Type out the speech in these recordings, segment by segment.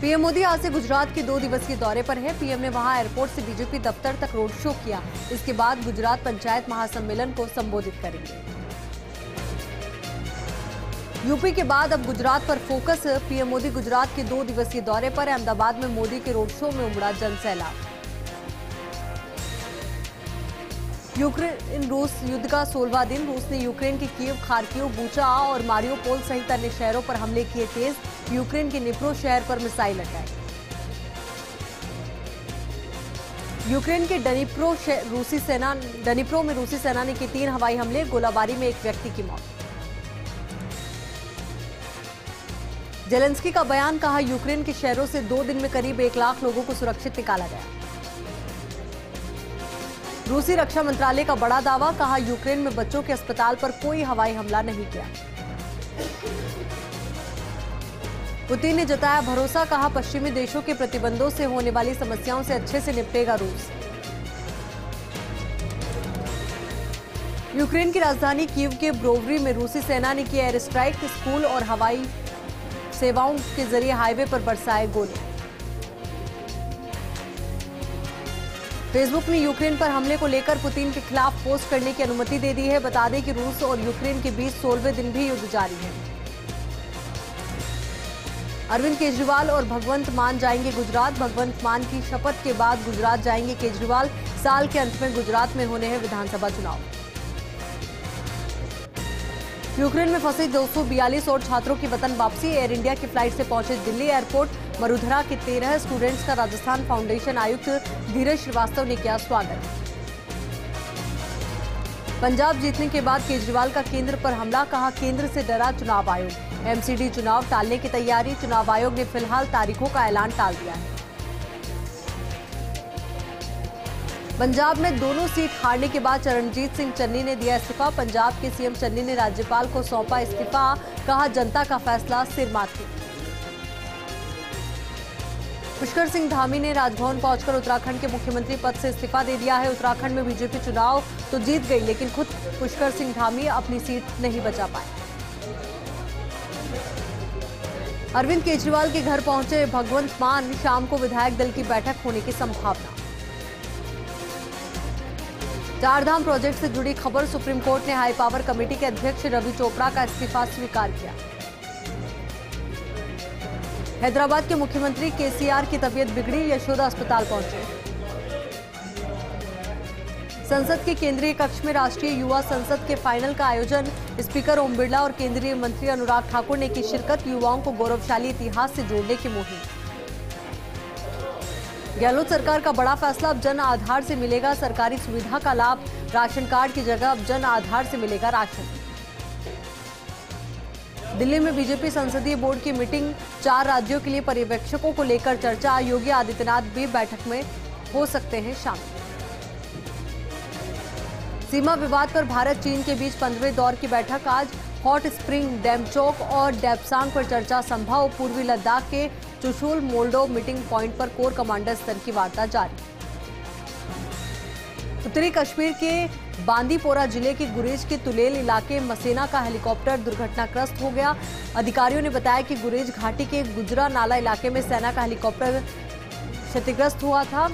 PM Modi आज से गुजरात के 2 दिवसीय दौरे पर है। पीएम ने वहां एयरपोर्ट से बीजेपी दफ्तर तक रोड शो किया। इसके बाद गुजरात पंचायत महासम्मेलन को संबोधित करेंगे। यूपी के बाद अब गुजरात पर फोकस। पीएम मोदी गुजरात के 2 दिवसीय दौरे पर। अहमदाबाद में मोदी के रोड शो में उमड़ा जनसैलाब। यूक्रेन रूस युद्ध का 16वां दिन। रूस ने यूक्रेन के कीव, खार्किव, बूचा और मारियोपोल सहित अन्य शहरों पर हमले किए तेज। यूक्रेन के निप्रो शहर पर मिसाइल लगाई। यूक्रेन के डनिप्रो में रूसी सेना ने किए 3 हवाई हमले। गोलाबारी में एक व्यक्ति की मौत। जेलेंस्की का बयान, कहा यूक्रेन के शहरों से 2 दिन में करीब 1 लाख लोगों को सुरक्षित निकाला गया। रूसी रक्षा मंत्रालय का बड़ा दावा, कहा यूक्रेन में बच्चों के अस्पताल पर कोई हवाई हमला नहीं किया। पुतिन ने जताया भरोसा, कहा पश्चिमी देशों के प्रतिबंधों से होने वाली समस्याओं से अच्छे से निपटेगा रूस। यूक्रेन की राजधानी कीव के ब्रोवरी में रूसी सेना ने किया एयर स्ट्राइक। स्कूल और हवाई सेवाओं के जरिए हाईवे पर बरसाए गोले। फेसबुक ने यूक्रेन पर हमले को लेकर पुतिन के खिलाफ पोस्ट करने की अनुमति दे दी है। बता दें कि रूस और यूक्रेन के बीच 16वें दिन भी युद्ध जारी है। अरविंद केजरीवाल और भगवंत मान जाएंगे गुजरात। भगवंत मान की शपथ के बाद गुजरात जाएंगे केजरीवाल। साल के अंत में गुजरात में होने हैं विधानसभा चुनाव। यूक्रेन में फंसे 242 और छात्रों की वतन वापसी। एयर इंडिया की फ्लाइट से पहुंचे दिल्ली एयरपोर्ट। मरुधरा के 13 स्टूडेंट्स का राजस्थान फाउंडेशन आयुक्त धीरज श्रीवास्तव ने किया स्वागत। पंजाब जीतने के बाद केजरीवाल का केंद्र पर हमला, कहा केंद्र से डरा चुनाव आयोग। एमसीडी चुनाव टालने की तैयारी। चुनाव आयोग ने फिलहाल तारीखों का ऐलान टाल दिया है। पंजाब में दोनों सीट हारने के बाद चरणजीत सिंह चन्नी ने दिया इस्तीफा। पंजाब के सीएम चन्नी ने राज्यपाल को सौंपा इस्तीफा, कहा जनता का फैसला सिर माथे। पुष्कर सिंह धामी ने राजभवन पहुंचकर उत्तराखंड के मुख्यमंत्री पद से इस्तीफा दे दिया है। उत्तराखंड में बीजेपी चुनाव तो जीत गई, लेकिन खुद पुष्कर सिंह धामी अपनी सीट नहीं बचा पाए। अरविंद केजरीवाल के घर पहुंचे भगवंत मान। शाम को विधायक दल की बैठक होने की संभावना। चारधाम प्रोजेक्ट से जुड़ी खबर, सुप्रीम कोर्ट ने हाई पावर कमेटी के अध्यक्ष रवि चोपड़ा का इस्तीफा स्वीकार किया। हैदराबाद के मुख्यमंत्री केसीआर की तबीयत बिगड़ी, यशोदा अस्पताल पहुंचे। संसद के केंद्रीय कक्ष में राष्ट्रीय युवा संसद के फाइनल का आयोजन। स्पीकर ओम बिरला और केंद्रीय मंत्री अनुराग ठाकुर ने की शिरकत। युवाओं को गौरवशाली इतिहास से जोड़ने की मुहिम। गहलोत सरकार का बड़ा फैसला, अब जन आधार से मिलेगा सरकारी सुविधा का लाभ। राशन कार्ड की जगह अब जन आधार से मिलेगा राशन। दिल्ली में बीजेपी संसदीय बोर्ड की मीटिंग। 4 राज्यों के लिए पर्यवेक्षकों को लेकर चर्चा। योगी आदित्यनाथ भी बैठक में हो सकते हैं शामिल। सीमा विवाद पर भारत चीन के बीच 15वें दौर की बैठक आज। हॉट स्प्रिंग, डेमचौक और डेपसांग पर चर्चा संभव। पूर्वी लद्दाख के चुशुल मोल्डो मीटिंग पॉइंट पर कोर कमांडर स्तर की वार्ता जारी। उत्तरी कश्मीर के बांदीपोरा जिले के गुरेज के तुलेल इलाके मसेना का हेलीकॉप्टर दुर्घटनाग्रस्त हो गया। अधिकारियों ने बताया कि गुरेज घाटी के गुजरा नाला इलाके में सेना का हेलीकॉप्टर क्षतिग्रस्त हुआ था।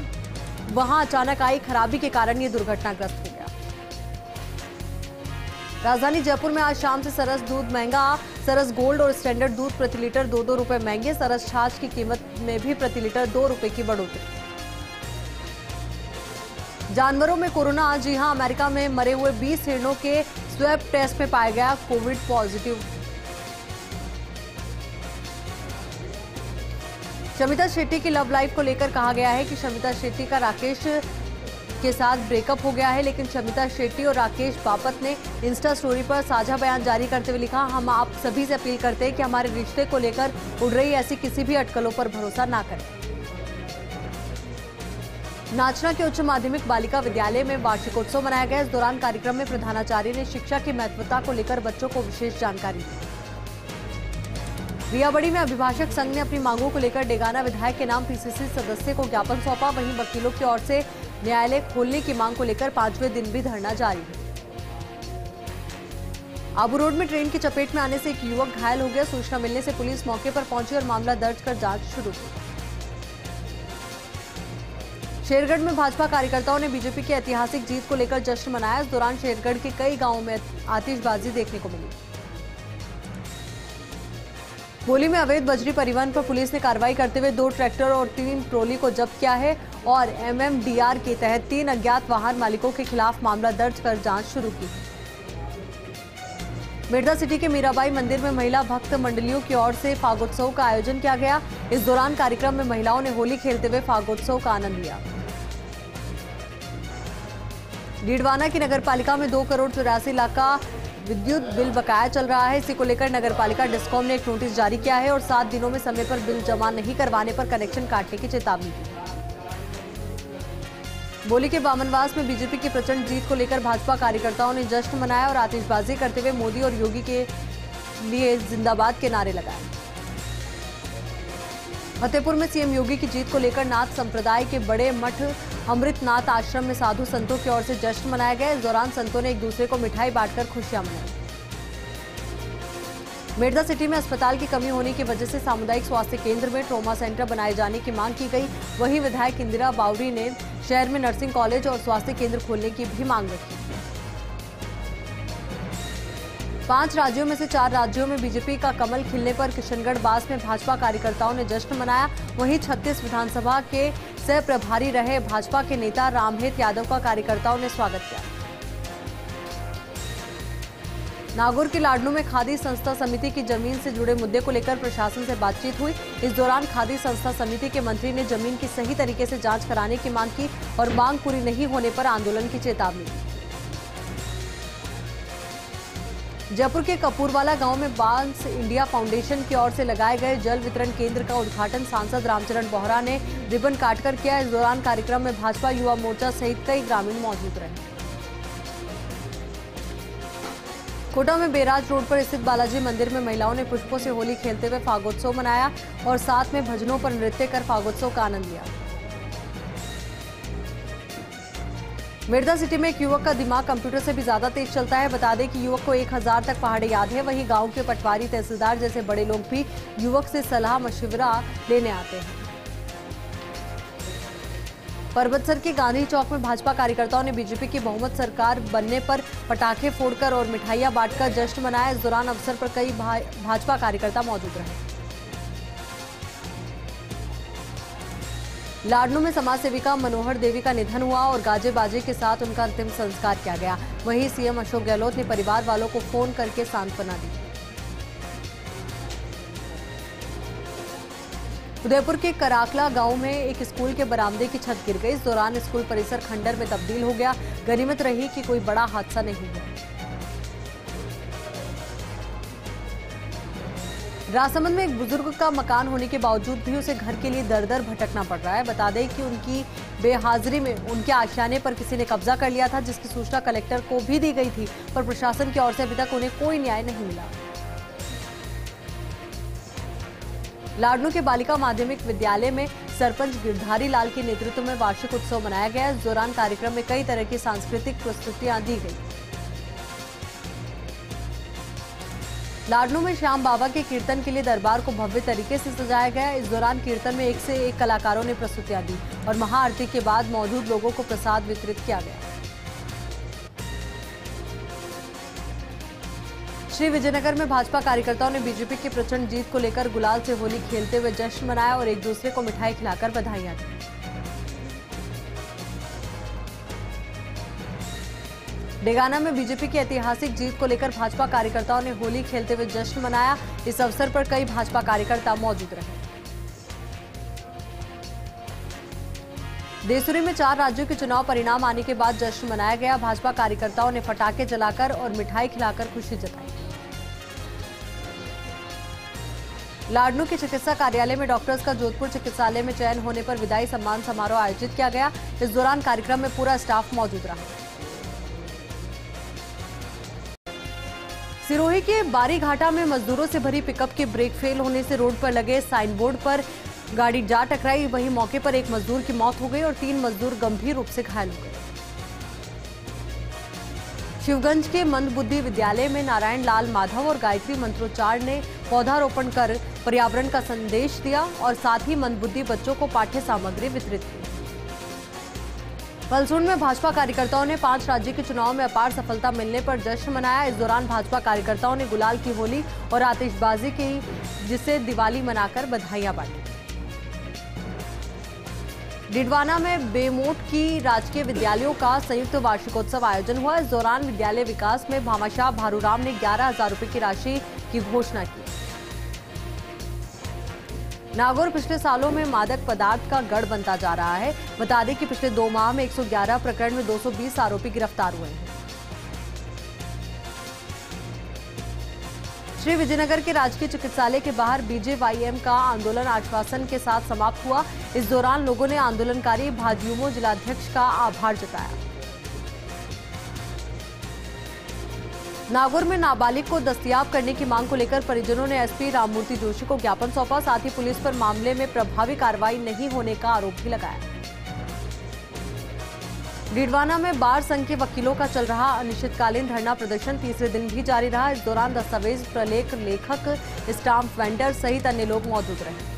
वहां अचानक आई खराबी के कारण ये दुर्घटनाग्रस्त हो गया। राजधानी जयपुर में आज शाम से सरस दूध महंगा। सरस गोल्ड और स्टैंडर्ड दूध प्रति लीटर 2-2 रुपए महंगे। सरस छाछ की कीमत में भी प्रति लीटर 2 रुपए की बढ़ोतरी। जानवरों में कोरोना। जी हां, अमेरिका में मरे हुए 20 हिरणों के स्वैब टेस्ट में पाया गया कोविड पॉजिटिव। शमिता शेट्टी की लव लाइफ को लेकर कहा गया है कि शमिता शेट्टी का राकेश के साथ ब्रेकअप हो गया है, लेकिन शमिता शेट्टी और राकेश बापत ने इंस्टा स्टोरी पर साझा बयान जारी करते हुए लिखा, हम आप सभी से अपील करते हैं कि हमारे रिश्ते को लेकर उड़ रही ऐसी किसी भी अटकलों पर भरोसा ना करें। नाचना के उच्च माध्यमिक बालिका विद्यालय में वार्षिकोत्सव मनाया गया। इस दौरान कार्यक्रम में प्रधानाचार्य ने शिक्षा की महत्वता को लेकर बच्चों को विशेष जानकारी दी। रियाबड़ी में अभिभाषक संघ ने अपनी मांगों को लेकर डेगाना विधायक के नाम पीसीसी सदस्य को ज्ञापन सौंपा। वहीं वकीलों की ओर से न्यायालय खोलने की मांग को लेकर 5वें दिन भी धरना जारी है। आबू रोड में ट्रेन की चपेट में आने से एक युवक घायल हो गया। सूचना मिलने से पुलिस मौके पर पहुंची और मामला दर्ज कर जांच शुरू की। शेरगढ़ में भाजपा कार्यकर्ताओं ने बीजेपी की ऐतिहासिक जीत को लेकर जश्न मनाया। इस दौरान शेरगढ़ के कई गांवों में आतिशबाजी देखने को मिली। बोली में अवैध बजरी परिवहन पर पुलिस ने कार्रवाई करते हुए 2 ट्रैक्टर और 3 ट्रॉली को जब्त किया है और MMDR के तहत 3 अज्ञात वाहन मालिकों के खिलाफ मामला दर्ज कर जांच शुरू की। मिर्जा सिटी के मीराबाई मंदिर में महिला भक्त मंडलियों की ओर से फागोत्सव का आयोजन किया गया। इस दौरान कार्यक्रम में महिलाओं ने होली खेलते हुए फागोत्सव का आनंद लिया। डीडवाना की नगरपालिका में 2 करोड़ 84 लाख का विद्युत बिल बकाया चल रहा है। इसी को लेकर नगरपालिका डिस्कॉम ने एक नोटिस जारी किया है और 7 दिनों में समय पर बिल जमा नहीं करवाने पर कनेक्शन काटने की चेतावनी दी। बोली के बामनवास में बीजेपी की प्रचंड जीत को लेकर भाजपा कार्यकर्ताओं ने जश्न मनाया और आतिशबाजी करते हुए मोदी और योगी के लिए जिंदाबाद के नारे लगाए। फतेहपुर में सीएम योगी की जीत को लेकर नाथ संप्रदाय के बड़े मठ अमृतनाथ आश्रम में साधु संतों की ओर से जश्न मनाया गया। इस दौरान संतों ने एक दूसरे को मिठाई बांटकर खुशियां मनाई। मिर्जा सिटी में अस्पताल की कमी होने की वजह से सामुदायिक स्वास्थ्य केंद्र में ट्रॉमा सेंटर बनाए जाने की मांग की गई। वहीं विधायक इंदिरा बावरी ने शहर में नर्सिंग कॉलेज और स्वास्थ्य केंद्र खोलने की भी मांग रखी। 5 राज्यों में से 4 राज्यों में बीजेपी का कमल खिलने पर किशनगढ़ बास में भाजपा कार्यकर्ताओं ने जश्न मनाया। वहीं 36 विधानसभा के सह प्रभारी रहे भाजपा के नेता रामहेत यादव का कार्यकर्ताओं ने स्वागत किया। नागौर के लाडनू में खादी संस्था समिति की जमीन से जुड़े मुद्दे को लेकर प्रशासन से बातचीत हुई। इस दौरान खादी संस्था समिति के मंत्री ने जमीन की सही तरीके से जांच कराने की मांग की और मांग पूरी नहीं होने पर आंदोलन की चेतावनी दी। जयपुर के कपूरवाला गांव में बांस इंडिया फाउंडेशन की ओर से लगाए गए जल वितरण केंद्र का उद्घाटन सांसद रामचरण बोहरा ने रिबन काटकर किया। इस दौरान कार्यक्रम में भाजपा युवा मोर्चा सहित कई ग्रामीण मौजूद रहे। कोटा में बेराज रोड पर स्थित बालाजी मंदिर में महिलाओं ने पुष्पों से होली खेलते हुए फागोत्सव मनाया और साथ में भजनों पर नृत्य कर फागोत्सव का आनंद लिया। मिर्जा सिटी में एक युवक का दिमाग कंप्यूटर से भी ज्यादा तेज चलता है। बता दें कि युवक को 1000 तक पहाड़े याद है। वहीं गांव के पटवारी, तहसीलदार जैसे बड़े लोग भी युवक से सलाह मशविरा लेने आते हैं। परबतसर के गांधी चौक में भाजपा कार्यकर्ताओं ने बीजेपी की बहुमत सरकार बनने पर पटाखे फोड़कर और मिठाइयां बांटकर जश्न मनाया। इस दौरान अवसर पर कई भाजपा कार्यकर्ता मौजूद रहे। लाडनू में समाज सेविका मनोहर देवी का निधन हुआ और गाजे बाजे के साथ उनका अंतिम संस्कार किया गया। वहीं सीएम अशोक गहलोत ने परिवार वालों को फोन करके सांत्वना दी। उदयपुर के कराकला गांव में एक स्कूल के बरामदे की छत गिर गई। इस दौरान स्कूल परिसर खंडर में तब्दील हो गया। गनीमत रही कि कोई बड़ा हादसा नहीं हुआ। राजसमंद में एक बुजुर्ग का मकान होने के बावजूद भी उसे घर के लिए दर दर भटकना पड़ रहा है। बता दें कि उनकी बेहाजिरी में उनके आशियाने पर किसी ने कब्जा कर लिया था, जिसकी सूचना कलेक्टर को भी दी गई थी, पर प्रशासन की ओर से अभी तक उन्हें कोई न्याय नहीं मिला। लाडनू के बालिका माध्यमिक विद्यालय में सरपंच गिरधारी लाल के नेतृत्व में वार्षिक उत्सव मनाया गया। इस दौरान कार्यक्रम में कई तरह की सांस्कृतिक प्रस्तुतियां दी गई। लाडनू में श्याम बाबा के कीर्तन के लिए दरबार को भव्य तरीके से सजाया गया। इस दौरान कीर्तन में 1 से 1 कलाकारों ने प्रस्तुतियां दी और महाआरती के बाद मौजूद लोगों को प्रसाद वितरित किया गया। श्री विजयनगर में भाजपा कार्यकर्ताओं ने बीजेपी की प्रचंड जीत को लेकर गुलाल से होली खेलते हुए जश्न मनाया और एक दूसरे को मिठाई खिलाकर बधाइयां दी। डेगाना में बीजेपी की ऐतिहासिक जीत को लेकर भाजपा कार्यकर्ताओं ने होली खेलते हुए जश्न मनाया। इस अवसर पर कई भाजपा कार्यकर्ता मौजूद रहे। देसुरी में 4 राज्यों के चुनाव परिणाम आने के बाद जश्न मनाया गया। भाजपा कार्यकर्ताओं ने पटाखे जलाकर और मिठाई खिलाकर खुशी जताई। लाडनू के चिकित्सा कार्यालय में डॉक्टर्स का जोधपुर चिकित्सालय में चयन होने पर विदाई सम्मान समारोह आयोजित किया गया। इस दौरान कार्यक्रम में पूरा स्टाफ मौजूद रहा। सिरोही के बारीघाटा में मजदूरों से भरी पिकअप के ब्रेक फेल होने से रोड पर लगे साइन बोर्ड पर गाड़ी जा टकराई। वहीं मौके पर एक मजदूर की मौत हो गई और 3 मजदूर गंभीर रूप से घायल हो गए। शिवगंज के मंदबुद्धि विद्यालय में नारायण लाल माधव और गायत्री मंत्रोच्चार ने पौधारोपण कर पर्यावरण का संदेश दिया और साथ ही मंदबुद्धि बच्चों को पाठ्य सामग्री वितरित की। पलसून में भाजपा कार्यकर्ताओं ने 5 राज्य के चुनाव में अपार सफलता मिलने पर जश्न मनाया। इस दौरान भाजपा कार्यकर्ताओं ने गुलाल की होली और आतिशबाजी की, जिसे दिवाली मनाकर बधाइयां बांटी। डिडवाना में बेमोट की राजकीय विद्यालयों का संयुक्त वार्षिकोत्सव आयोजन हुआ। इस दौरान विद्यालय विकास में भामाशाह भारूराम ने 11,000 रुपए की राशि की घोषणा की। नागौर पिछले सालों में मादक पदार्थ का गढ़ बनता जा रहा है। बता दें कि पिछले 2 माह में 111 प्रकरण में 220 आरोपी गिरफ्तार हुए हैं। श्री विजयनगर के राजकीय चिकित्सालय के बाहर बीजेवाईएम का आंदोलन आश्वासन के साथ समाप्त हुआ। इस दौरान लोगों ने आंदोलनकारी भाजयुमो जिलाध्यक्ष का आभार जताया। नागौर में नाबालिग को दस्तयाब करने की मांग को लेकर परिजनों ने एसपी राममूर्ति जोशी को ज्ञापन सौंपा। साथ ही पुलिस पर मामले में प्रभावी कार्रवाई नहीं होने का आरोप भी लगाया। डिडवाना में बार संघ के वकीलों का चल रहा अनिश्चितकालीन धरना प्रदर्शन तीसरे दिन भी जारी रहा। इस दौरान दस्तावेज प्रलेख लेखक, स्टाम्प वेंडर सहित अन्य लोग मौजूद रहे।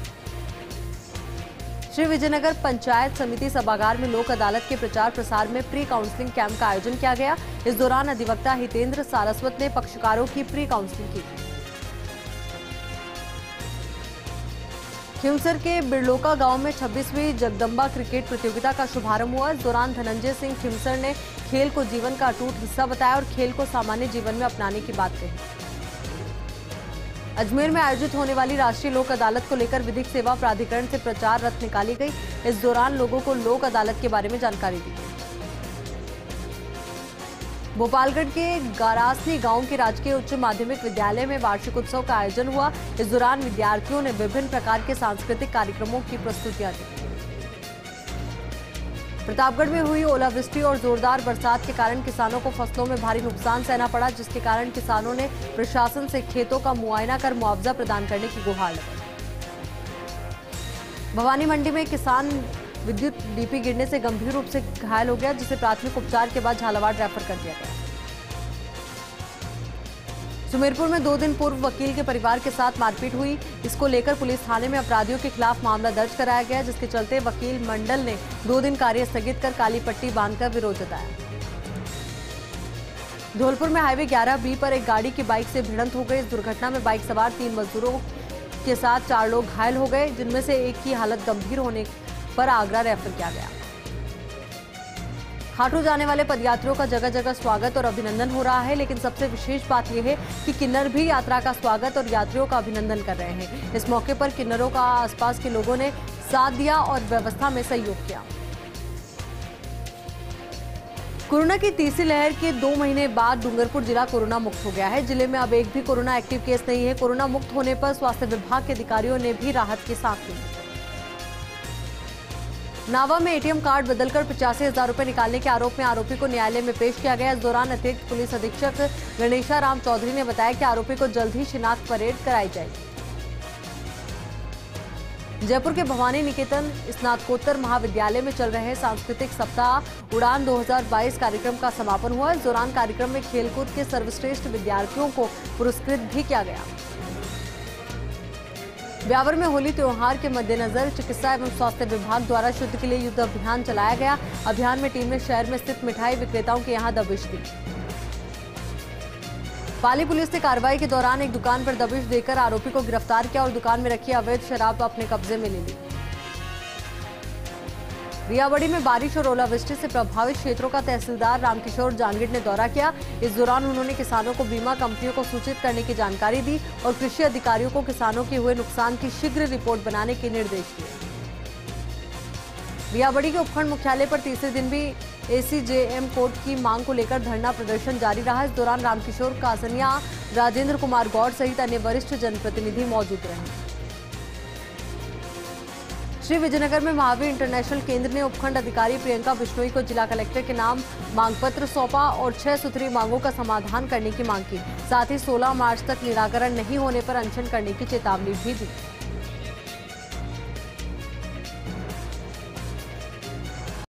श्री विजयनगर पंचायत समिति सभागार में लोक अदालत के प्रचार प्रसार में प्री काउंसलिंग कैंप का आयोजन किया गया। इस दौरान अधिवक्ता हितेंद्र सारस्वत ने पक्षकारों की प्री काउंसलिंग की। खिमसर के बिरलोका गांव में 26वीं जगदम्बा क्रिकेट प्रतियोगिता का शुभारंभ हुआ। इस दौरान धनंजय सिंह खिमसर ने खेल को जीवन का अटूट हिस्सा बताया और खेल को सामान्य जीवन में अपनाने की बात कही। अजमेर में आयोजित होने वाली राष्ट्रीय लोक अदालत को लेकर विधिक सेवा प्राधिकरण से प्रचार रथ निकाली गई। इस दौरान लोगों को लोक अदालत के बारे में जानकारी दी गई। भोपालगढ़ के गारासनी गांव के राजकीय उच्च माध्यमिक विद्यालय में वार्षिक उत्सव का आयोजन हुआ। इस दौरान विद्यार्थियों ने विभिन्न प्रकार के सांस्कृतिक कार्यक्रमों की प्रस्तुतियां दी। प्रतापगढ़ में हुई ओलावृष्टि और जोरदार बरसात के कारण किसानों को फसलों में भारी नुकसान सहना पड़ा, जिसके कारण किसानों ने प्रशासन से खेतों का मुआयना कर मुआवजा प्रदान करने की गुहार लगाई। भवानी मंडी में किसान विद्युत डीपी गिरने से गंभीर रूप से घायल हो गया, जिसे प्राथमिक उपचार के बाद झालावाड़ रेफर कर दिया गया। सुमेरपुर में 2 दिन पूर्व वकील के परिवार के साथ मारपीट हुई। इसको लेकर पुलिस थाने में अपराधियों के खिलाफ मामला दर्ज कराया गया, जिसके चलते वकील मंडल ने 2 दिन कार्य स्थगित कर काली पट्टी बांधकर विरोध जताया। धौलपुर में हाईवे 11B पर एक गाड़ी की बाइक से भिड़ंत हो गई। इस दुर्घटना में बाइक सवार 3 मजदूरों के साथ 4 लोग घायल हो गए, जिनमें से एक की हालत गंभीर होने पर आगरा रेफर किया गया। खाटू जाने वाले पदयात्रियों का जगह जगह स्वागत और अभिनंदन हो रहा है, लेकिन सबसे विशेष बात यह है कि किन्नर भी यात्रा का स्वागत और यात्रियों का अभिनंदन कर रहे हैं। इस मौके पर किन्नरों का आसपास के लोगों ने साथ दिया और व्यवस्था में सहयोग किया। कोरोना की तीसरी लहर के 2 महीने बाद डूंगरपुर जिला कोरोना मुक्त हो गया है। जिले में अब एक भी कोरोना एक्टिव केस नहीं है। कोरोना मुक्त होने पर स्वास्थ्य विभाग के अधिकारियों ने भी राहत की सांस ली। नावा में एटीएम कार्ड बदलकर 85,000 रुपए निकालने के आरोप में आरोपी को न्यायालय में पेश किया गया। इस दौरान अतिरिक्त पुलिस अधीक्षक गणेशा राम चौधरी ने बताया कि आरोपी को जल्द ही शिनाख्त परेड कराई जाएगी। जयपुर के भवानी निकेतन स्नातकोत्तर महाविद्यालय में चल रहे सांस्कृतिक सप्ताह उड़ान 2022 कार्यक्रम का समापन हुआ। इस दौरान कार्यक्रम में खेलकूद के सर्वश्रेष्ठ विद्यार्थियों को पुरस्कृत भी किया गया। ब्यावर में होली त्योहार के मद्देनजर चिकित्सा एवं स्वास्थ्य विभाग द्वारा शुद्ध के लिए युद्ध अभियान चलाया गया। अभियान में टीम ने शहर में स्थित मिठाई विक्रेताओं के यहां दबिश दी। पाली पुलिस ने कार्रवाई के दौरान एक दुकान पर दबिश देकर आरोपी को गिरफ्तार किया और दुकान में रखी अवैध शराब अपने कब्जे में ले ली। रियाबड़ी में बारिश और ओलावृष्टि से प्रभावित क्षेत्रों का तहसीलदार रामकिशोर जांगिड़ ने दौरा किया। इस दौरान उन्होंने किसानों को बीमा कंपनियों को सूचित करने की जानकारी दी और कृषि अधिकारियों को किसानों के हुए नुकसान की शीघ्र रिपोर्ट बनाने के निर्देश दिए। रियाबड़ी के उपखंड मुख्यालय पर तीसरे दिन भी एसीजेएम कोर्ट की मांग को लेकर धरना प्रदर्शन जारी रहा। इस दौरान रामकिशोर कासनिया, राजेंद्र कुमार गौड़ सहित अन्य वरिष्ठ जनप्रतिनिधि मौजूद रहे। श्री विजयनगर में महावीर इंटरनेशनल केंद्र ने उपखंड अधिकारी प्रियंका बिश्नोई को जिला कलेक्टर के नाम मांग पत्र सौंपा और 6 सूत्री मांगों का समाधान करने की मांग की। साथ ही 16 मार्च तक निराकरण नहीं होने पर अनशन करने की चेतावनी भी दी।